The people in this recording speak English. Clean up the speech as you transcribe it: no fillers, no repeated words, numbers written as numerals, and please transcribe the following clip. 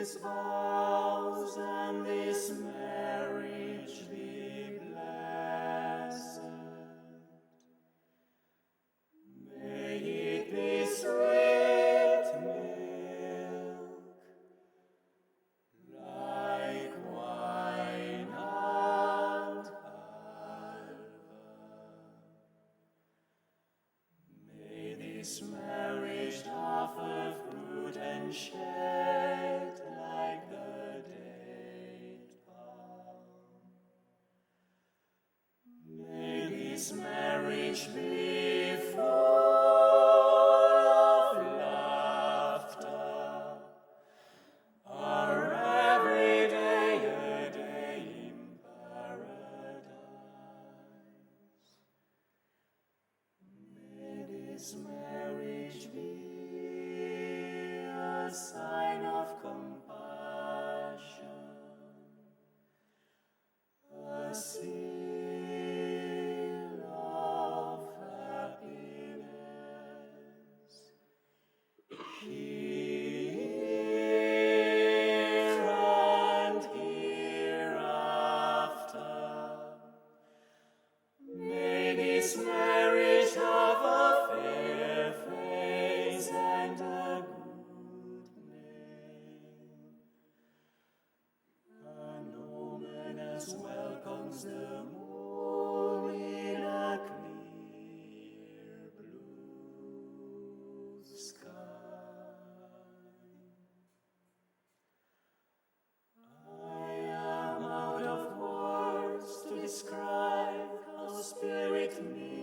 these vows and this marriage be blessed. May it be sweet milk, like wine and halva. May this marriage offer fruit and shade like the date palm. May this marriage be full of laughter, our every day a day in paradise. May this marriage be a sign of compassion, a seal of happiness, here and hereafter. May this marriage have a fair face and a good name, an omen as welcomes the moon in a clear blue sky. I am out of words to describe how spirit meets